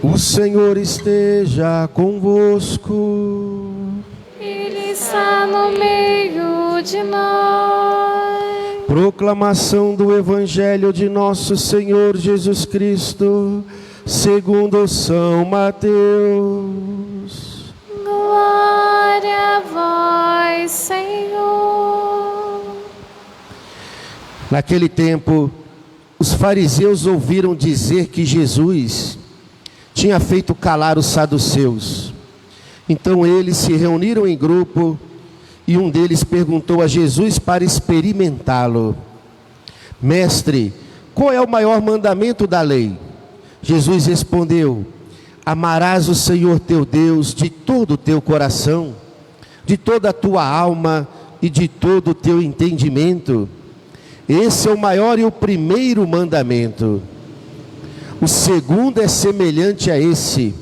O Senhor esteja convosco. Ele está no meio de nós. Proclamação do Evangelho de nosso Senhor Jesus Cristo, segundo São Mateus. Glória a vós, Senhor. Naquele tempo, os fariseus ouviram dizer que Jesus tinha feito calar os saduceus. Então eles se reuniram em grupo e um deles perguntou a Jesus para experimentá-lo: Mestre, qual é o maior mandamento da lei? Jesus respondeu: Amarás o Senhor teu Deus de todo o teu coração, de toda a tua alma e de todo o teu entendimento. Esse é o maior e o primeiro mandamento. O segundo é semelhante a esse: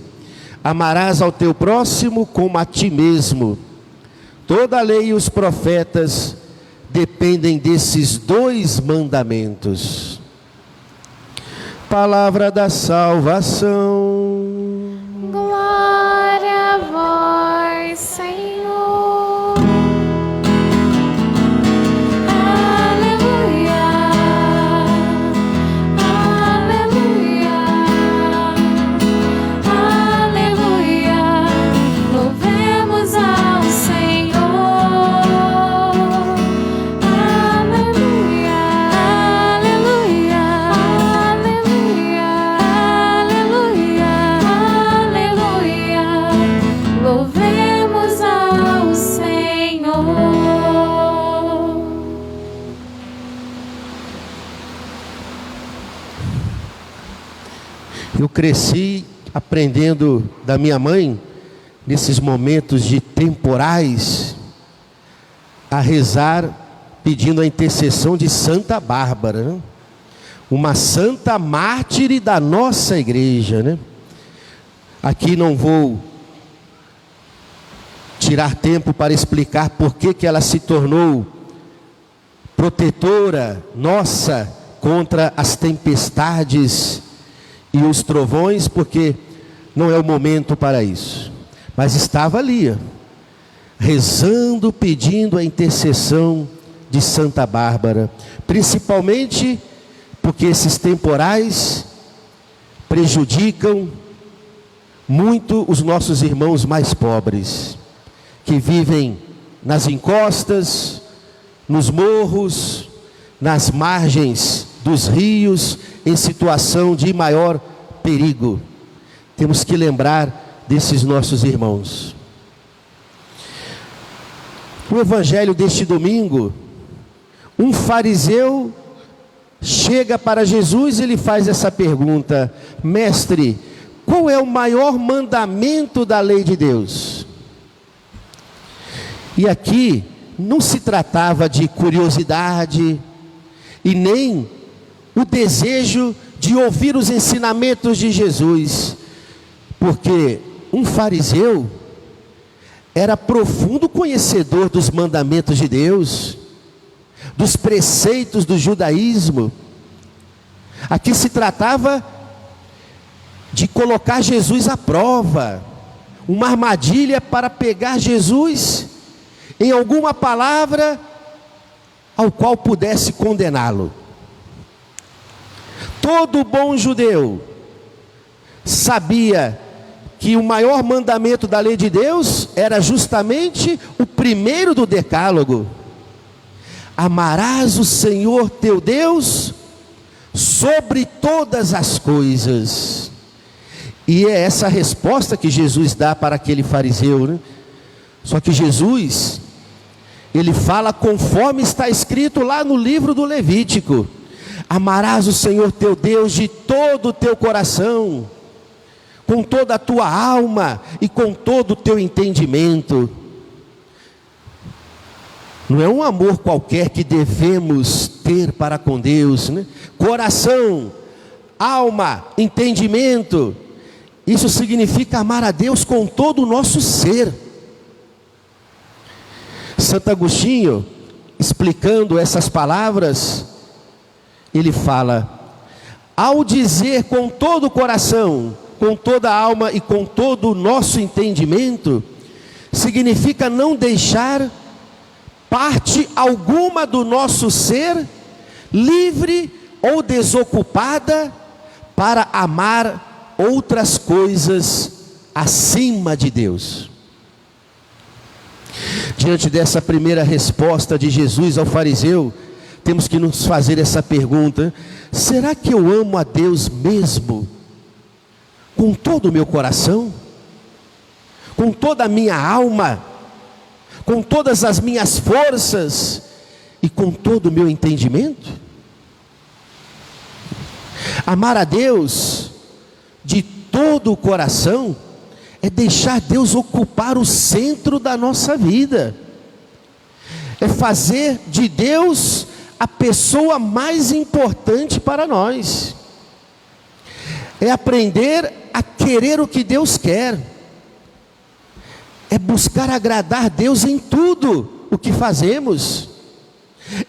amarás ao teu próximo como a ti mesmo. Toda a lei e os profetas dependem desses dois mandamentos. Palavra da salvação. Glória a vós, Senhor. Eu cresci aprendendo da minha mãe, nesses momentos de temporais, a rezar pedindo a intercessão de Santa Bárbara, né? Uma santa mártire da nossa igreja, né? Aqui não vou tirar tempo para explicar por que ela se tornou protetora nossa contra as tempestades e os trovões, porque não é o momento para isso. Mas estava ali, rezando, pedindo a intercessão de Santa Bárbara, principalmente porque esses temporais prejudicam muito os nossos irmãos mais pobres, que vivem nas encostas, nos morros, nas margens dos rios, em situação de maior perigo. Temos que lembrar desses nossos irmãos. No evangelho deste domingo, um fariseu chega para Jesus e ele faz essa pergunta: Mestre, qual é o maior mandamento da lei de Deus? E aqui não se tratava de curiosidade e nem o desejo de ouvir os ensinamentos de Jesus, porque um fariseu era profundo conhecedor dos mandamentos de Deus, dos preceitos do judaísmo. Aqui se tratava de colocar Jesus à prova, uma armadilha para pegar Jesus em alguma palavra ao qual pudesse condená-lo. Todo bom judeu sabia que o maior mandamento da lei de Deus era justamente o primeiro do decálogo: amarás o Senhor teu Deus sobre todas as coisas. E é essa a resposta que Jesus dá para aquele fariseu, né? Só que Jesus, ele fala conforme está escrito lá no livro do Levítico: amarás o Senhor teu Deus de todo o teu coração, com toda a tua alma e com todo o teu entendimento. Não é um amor qualquer que devemos ter para com Deus, né? Coração, alma, entendimento. Isso significa amar a Deus com todo o nosso ser. Santo Agostinho, explicando essas palavras, ele fala: ao dizer com todo o coração com toda a alma e com todo o nosso entendimento, significa não deixar parte alguma do nosso ser livre ou desocupada para amar outras coisas acima de Deus. Diante dessa primeira resposta de Jesus ao fariseu, temos que nos fazer essa pergunta: será que eu amo a Deus mesmo? Com todo o meu coração? Com toda a minha alma? Com todas as minhas forças? E com todo o meu entendimento? Amar a Deus de todo o coração é deixar Deus ocupar o centro da nossa vida. É fazer de Deus a pessoa mais importante para nós. É aprender a querer o que Deus quer. É buscar agradar Deus em tudo o que fazemos.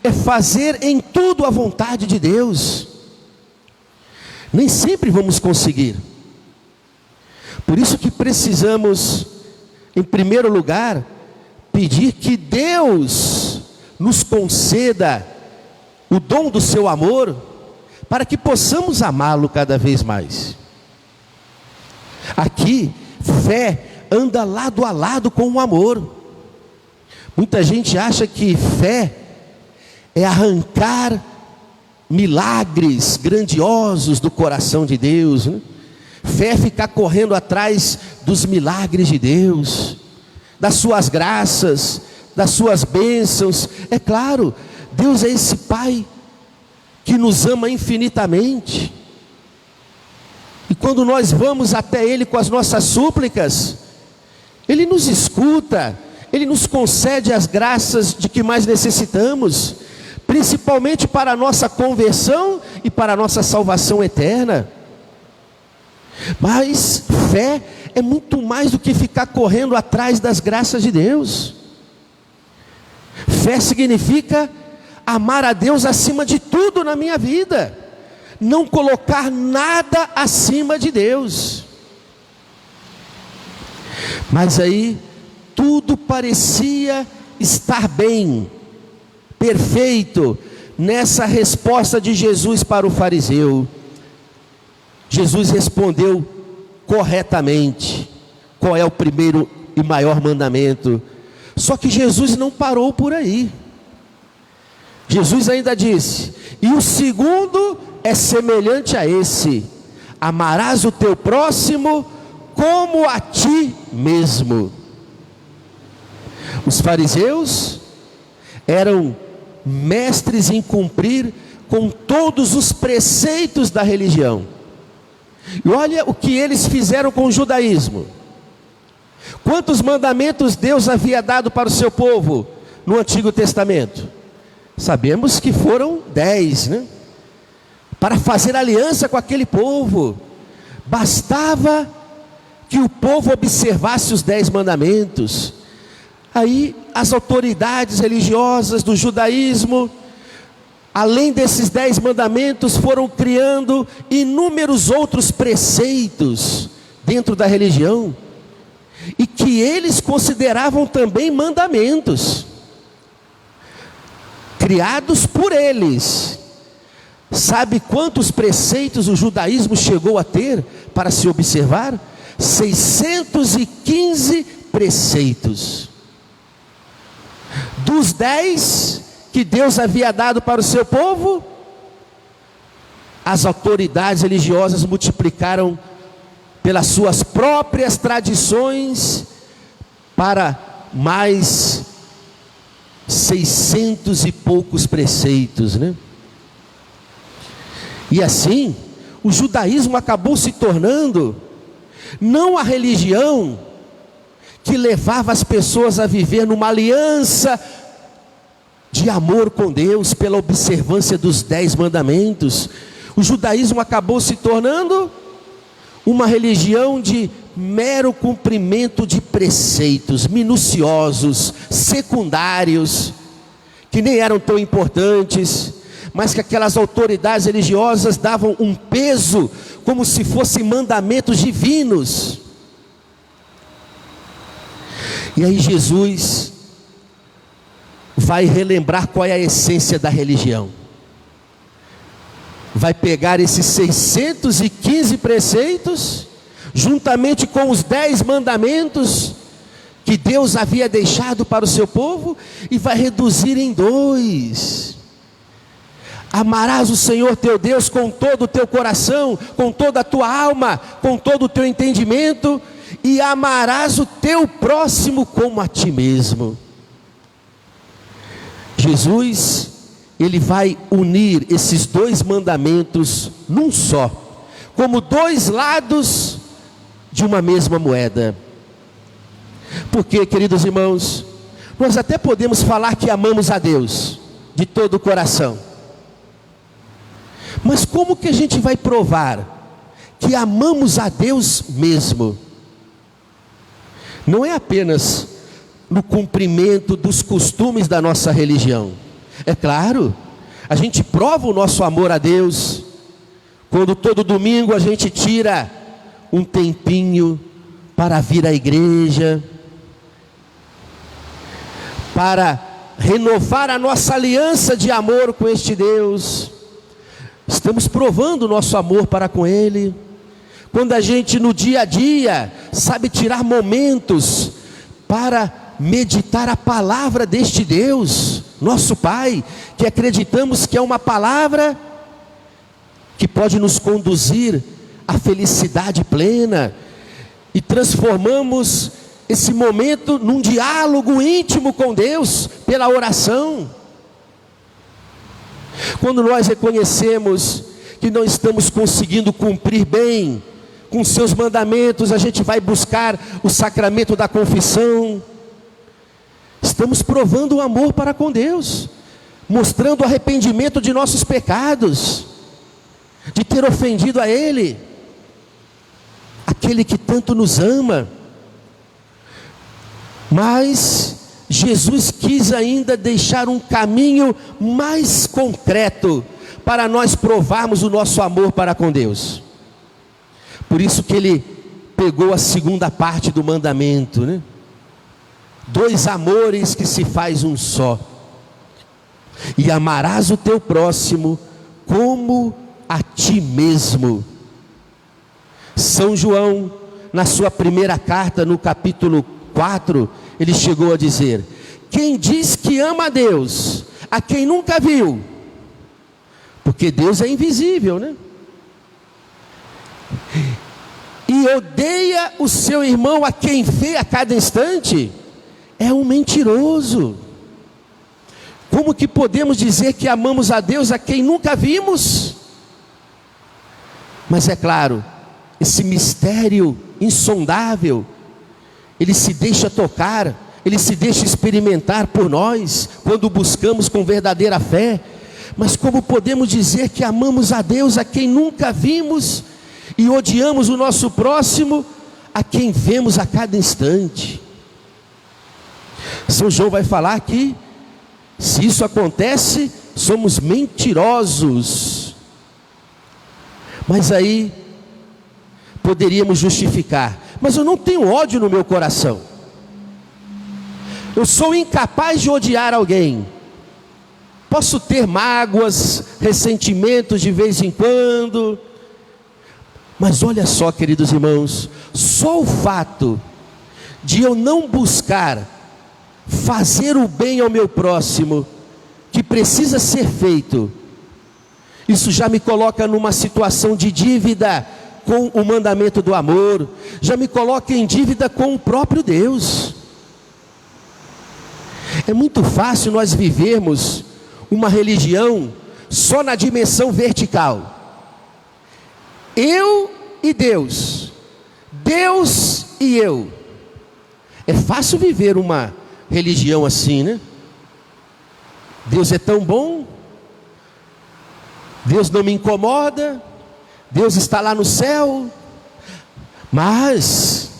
É fazer em tudo a vontade de Deus. Nem sempre vamos conseguir. Por isso que precisamos, em primeiro lugar, pedir que Deus nos conceda o dom do seu amor, para que possamos amá-lo cada vez mais. Aqui, fé anda lado a lado com o amor. Muita gente acha que fé é arrancar milagres grandiosos do coração de Deus, né? Fé é ficar correndo atrás dos milagres de Deus, das suas graças, das suas bênçãos. É claro, Deus é esse Pai que nos ama infinitamente. E quando nós vamos até Ele com as nossas súplicas, Ele nos escuta, Ele nos concede as graças de que mais necessitamos, principalmente para a nossa conversão e para a nossa salvação eterna. Mas fé é muito mais do que ficar correndo atrás das graças de Deus. Fé significa amar a Deus acima de tudo na minha vida, não colocar nada acima de Deus. Mas aí tudo parecia estar bem, perfeito, nessa resposta de Jesus para o fariseu. Jesus respondeu corretamente qual é o primeiro e maior mandamento. Só que Jesus não parou por aí. Jesus ainda disse: e o segundo é semelhante a esse: amarás o teu próximo como a ti mesmo. Os fariseus eram mestres em cumprir com todos os preceitos da religião. E olha o que eles fizeram com o judaísmo. Quantos mandamentos Deus havia dado para o seu povo no Antigo Testamento? Sabemos que foram 10, né? Para fazer aliança com aquele povo, bastava que o povo observasse os 10 mandamentos. Aí as autoridades religiosas do judaísmo, além desses 10 mandamentos, foram criando inúmeros outros preceitos dentro da religião, e que eles consideravam também mandamentos, criados por eles. Sabe quantos preceitos o judaísmo chegou a ter para se observar? 615 preceitos. Dos 10 que Deus havia dado para o seu povo, as autoridades religiosas multiplicaram pelas suas próprias tradições para mais 600 e poucos preceitos, né? E assim, o judaísmo acabou se tornando não a religião que levava as pessoas a viver numa aliança de amor com Deus pela observância dos 10 mandamentos. O judaísmo acabou se tornando uma religião de mero cumprimento de preceitos minuciosos, secundários, que nem eram tão importantes, mas que aquelas autoridades religiosas davam um peso como se fossem mandamentos divinos. E aí Jesus vai relembrar qual é a essência da religião. Vai pegar esses 615 preceitos, juntamente com os 10 mandamentos que Deus havia deixado para o seu povo, e vai reduzir em 2. Amarás o Senhor teu Deus com todo o teu coração, com toda a tua alma, com todo o teu entendimento, e amarás o teu próximo como a ti mesmo. Jesus, ele vai unir esses 2 mandamentos num só, como 2 lados de uma mesma moeda. Porque, queridos irmãos, nós até podemos falar que amamos a Deus de todo o coração, mas como que a gente vai provar que amamos a Deus mesmo? Não é apenas no cumprimento dos costumes da nossa religião. É claro, a gente prova o nosso amor a Deus quando todo domingo a gente tira um tempinho para vir à igreja, para renovar a nossa aliança de amor com este Deus. Estamos provando o nosso amor para com Ele. Quando a gente no dia a dia sabe tirar momentos para meditar a palavra deste Deus, nosso Pai, que acreditamos que é uma palavra que pode nos conduzir à felicidade plena, e transformamos esse momento num diálogo íntimo com Deus pela oração. Quando nós reconhecemos que não estamos conseguindo cumprir bem com seus mandamentos, a gente vai buscar o sacramento da confissão. Estamos provando o amor para com Deus, mostrando o arrependimento de nossos pecados, de ter ofendido a Ele, aquele que tanto nos ama. Mas Jesus quis ainda deixar um caminho mais concreto para nós provarmos o nosso amor para com Deus. Por isso que Ele pegou a segunda parte do mandamento, né? 2 amores que se faz um só. E amarás o teu próximo como a ti mesmo. São João, na sua primeira carta, no capítulo 4, ele chegou a dizer: quem diz que ama a Deus, a quem nunca viu, porque Deus é invisível, né? E odeia o seu irmão, a quem vê a cada instante, é um mentiroso. Como que podemos dizer que amamos a Deus a quem nunca vimos? Mas é claro, esse mistério insondável, ele se deixa tocar, ele se deixa experimentar por nós, quando buscamos com verdadeira fé. Mas como podemos dizer que amamos a Deus a quem nunca vimos, e odiamos o nosso próximo a quem vemos a cada instante? São João vai falar que, se isso acontece, somos mentirosos. Mas aí poderíamos justificar: mas eu não tenho ódio no meu coração, eu sou incapaz de odiar alguém. Posso ter mágoas, ressentimentos de vez em quando, mas olha só, queridos irmãos, só o fato de eu não buscar fazer o bem ao meu próximo, que precisa ser feito, isso já me coloca numa situação de dívida com o mandamento do amor, já me coloca em dívida com o próprio Deus. É muito fácil nós vivermos uma religião só na dimensão vertical, eu e Deus, Deus e eu. É fácil viver uma religião assim, né? Deus é tão bom, Deus não me incomoda, Deus está lá no céu. Mas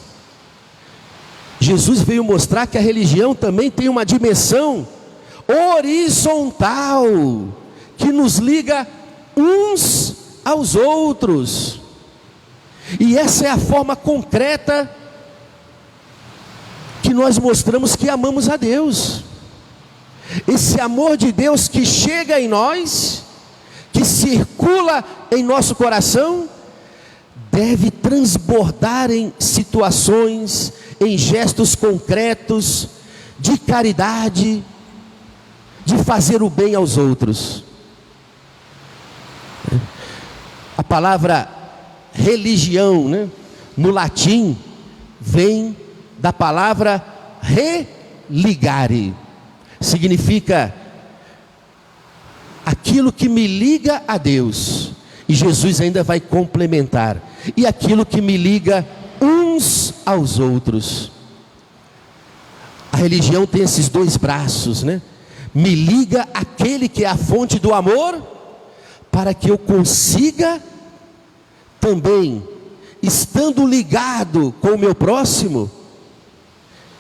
Jesus veio mostrar que a religião também tem uma dimensão horizontal, que nos liga uns aos outros. E essa é a forma concreta que nós mostramos que amamos a Deus. Esse amor de Deus que chega em nós, que circula em nosso coração, deve transbordar em situações, em gestos concretos, de caridade, de fazer o bem aos outros. A palavra religião, né, no latim, vem da palavra religare. Significa aquilo que me liga a Deus. E Jesus ainda vai complementar: e aquilo que me liga uns aos outros. A religião tem esses dois braços, né? Me liga aquele que é a fonte do amor, para que eu consiga também, estando ligado com o meu próximo,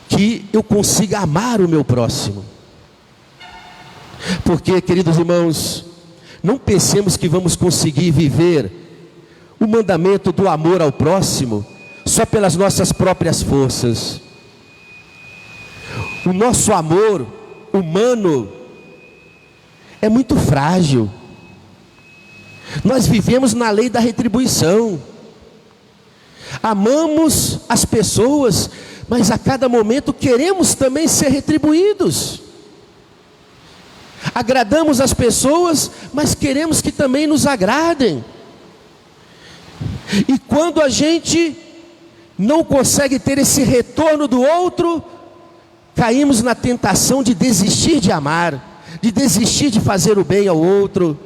que eu consiga amar o meu próximo. Porque, queridos irmãos, não pensemos que vamos conseguir viver o mandamento do amor ao próximo só pelas nossas próprias forças. O nosso amor humano é muito frágil. Nós vivemos na lei da retribuição. Amamos as pessoas, mas a cada momento queremos também ser retribuídos. Agradamos as pessoas, mas queremos que também nos agradem. E quando a gente não consegue ter esse retorno do outro, caímos na tentação de desistir de amar, de desistir de fazer o bem ao outro.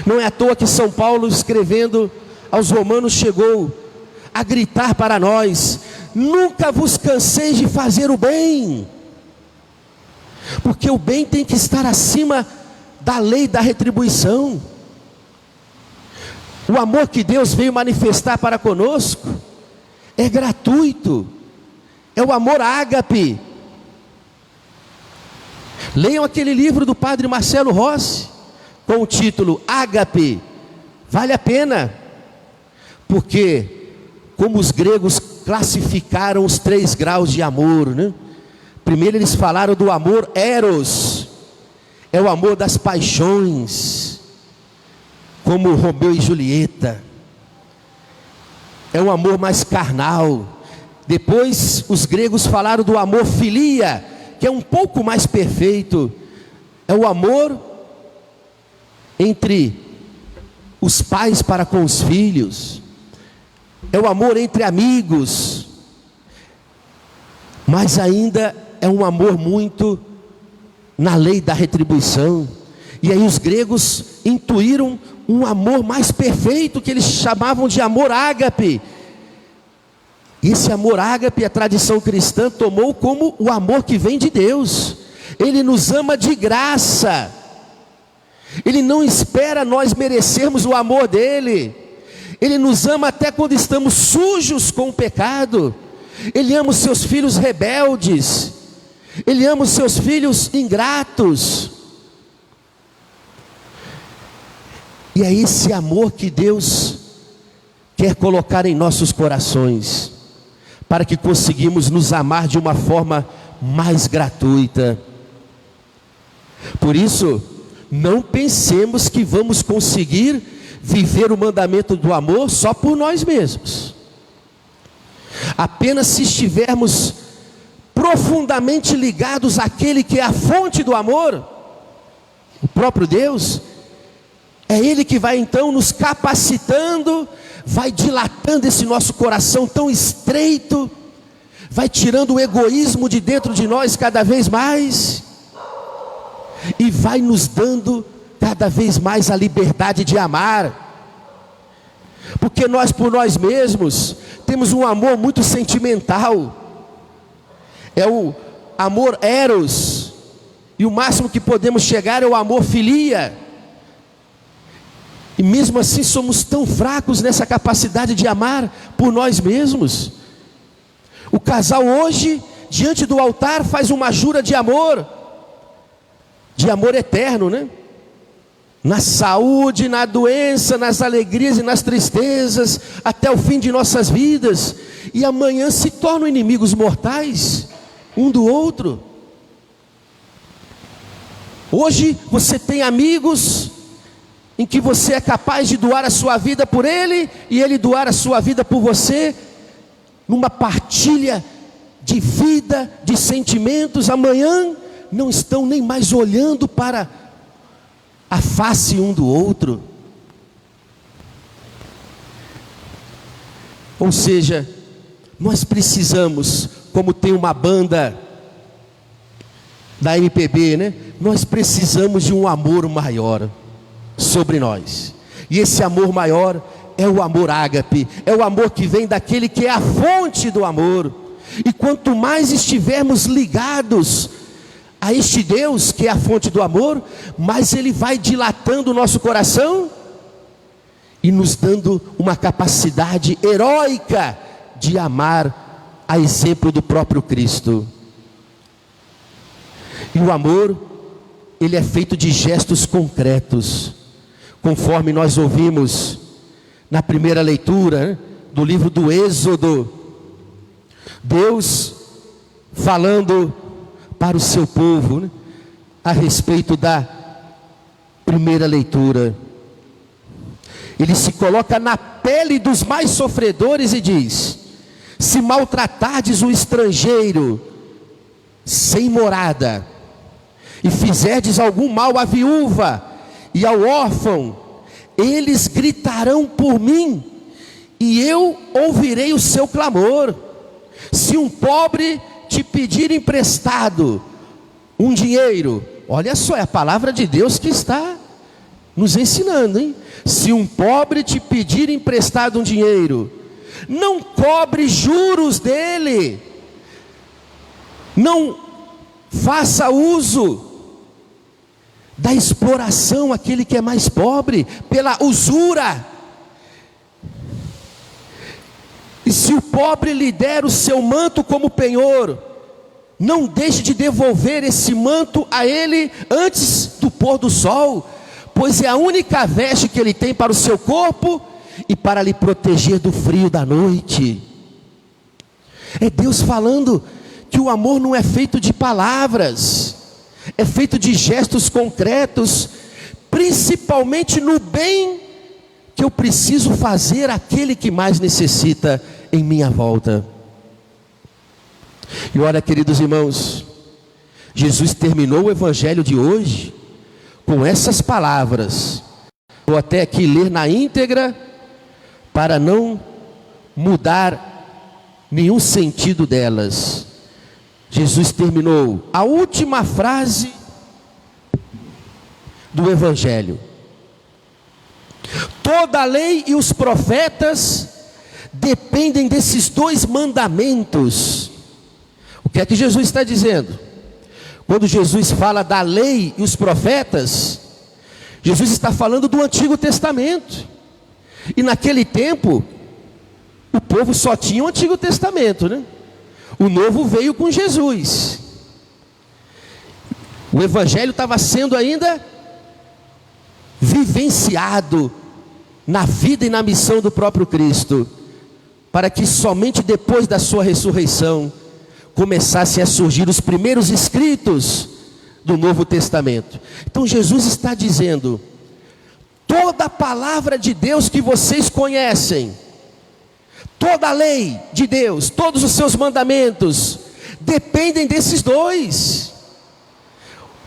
Não é à toa que São Paulo, escrevendo aos Romanos, chegou a gritar para nós: nunca vos canseis de fazer o bem. Porque o bem tem que estar acima da lei da retribuição. O amor que Deus veio manifestar para conosco é gratuito, é o amor ágape. Leiam aquele livro do padre Marcelo Rossi, com o título Ágape. Vale a pena, porque como os gregos classificaram os 3 graus de amor, né? Primeiro eles falaram do amor eros, é o amor das paixões, como Romeu e Julieta, é um amor mais carnal. Depois os gregos falaram do amor filia, que é um pouco mais perfeito, é o amor entre os pais para com os filhos, é o amor entre amigos, mas ainda é um amor muito na lei da retribuição. E aí os gregos intuíram um amor mais perfeito, que eles chamavam de amor ágape. E esse amor ágape a tradição cristã tomou como o amor que vem de Deus. Ele nos ama de graça, Ele não espera nós merecermos o amor dEle. Ele nos ama até quando estamos sujos com o pecado. Ele ama os seus filhos rebeldes, Ele ama os seus filhos ingratos. E é esse amor que Deus quer colocar em nossos corações, para que conseguimos nos amar de uma forma mais gratuita. Por isso, não pensemos que vamos conseguir viver o mandamento do amor só por nós mesmos. Apenas se estivermos profundamente ligados àquele que é a fonte do amor, o próprio Deus, é Ele que vai então nos capacitando, vai dilatando esse nosso coração tão estreito, vai tirando o egoísmo de dentro de nós cada vez mais, e vai nos dando cada vez mais a liberdade de amar. Porque nós por nós mesmos temos um amor muito sentimental, é o amor eros, e o máximo que podemos chegar é o amor filia. E mesmo assim somos tão fracos nessa capacidade de amar por nós mesmos. O casal hoje, diante do altar, faz uma jura de amor eterno, né? na saúde, na doença, nas alegrias e nas tristezas, até o fim de nossas vidas, e amanhã se tornam inimigos mortais, um do outro. Hoje você tem amigos em que você é capaz de doar a sua vida por ele, e ele doar a sua vida por você, numa partilha de vida, de sentimentos. Amanhã não estão nem mais olhando para a face um do outro. Ou seja, nós precisamos, como tem uma banda da MPB, né? Nós precisamos de um amor maior sobre nós. E esse amor maior é o amor ágape, é o amor que vem daquele que é a fonte do amor. E quanto mais estivermos ligados a este Deus que é a fonte do amor, mais Ele vai dilatando o nosso coração e nos dando uma capacidade heróica de amar a exemplo do próprio Cristo. E o amor, ele é feito de gestos concretos, conforme nós ouvimos na primeira leitura, né, do livro do Êxodo. Deus falando para o seu povo, né, a respeito da primeira leitura. Ele se coloca na pele dos mais sofredores e diz: se maltratardes o estrangeiro sem morada, e fizerdes algum mal à viúva e ao órfão, eles gritarão por mim, e eu ouvirei o seu clamor. Se um pobre te pedir emprestado um dinheiro, olha só, é a palavra de Deus que está nos ensinando, hein? Se um pobre te pedir emprestado um dinheiro, não cobre juros dele, não faça uso da exploração aquele que é mais pobre, pela usura. E se o pobre lhe der o seu manto como penhor, não deixe de devolver esse manto a ele antes do pôr do sol, pois é a única veste que ele tem para o seu corpo e para lhe proteger do frio da noite. É Deus falando que o amor não é feito de palavras, é feito de gestos concretos, principalmente no bem que eu preciso fazer àquele que mais necessita em minha volta. E olha, queridos irmãos, Jesus terminou o evangelho de hoje com essas palavras. Vou até aqui ler na íntegra, para não mudar nenhum sentido delas. Jesus terminou a última frase do evangelho: toda a lei e os profetas dependem desses dois mandamentos. O que é que Jesus está dizendo? Quando Jesus fala da lei e os profetas, Jesus está falando do Antigo Testamento. E naquele tempo, o povo só tinha o Antigo Testamento, né? O Novo veio com Jesus. O Evangelho estava sendo ainda vivenciado na vida e na missão do próprio Cristo, para que somente depois da sua ressurreição começassem a surgir os primeiros escritos do Novo Testamento. Então Jesus está dizendo: toda a palavra de Deus que vocês conhecem, toda a lei de Deus, todos os seus mandamentos, dependem desses dois: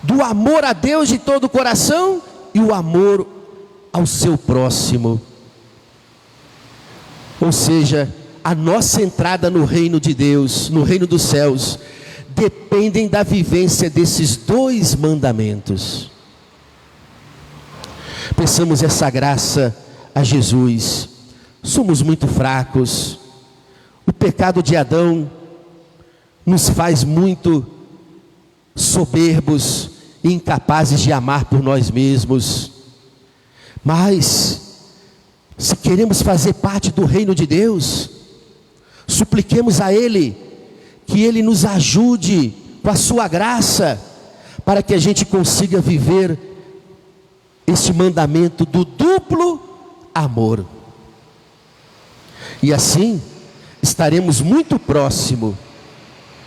do amor a Deus de todo o coração e o amor ao seu próximo. Ou seja, a nossa entrada no reino de Deus, no reino dos céus, dependem da vivência desses dois mandamentos. Peçamos essa graça a Jesus. Somos muito fracos. O pecado de Adão nos faz muito soberbos e incapazes de amar por nós mesmos. Mas, se queremos fazer parte do reino de Deus, supliquemos a Ele que Ele nos ajude com a sua graça, para que a gente consiga viver esse mandamento do duplo amor. E assim estaremos muito próximo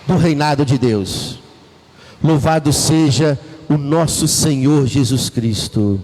do reinado de Deus. Louvado seja o nosso Senhor Jesus Cristo.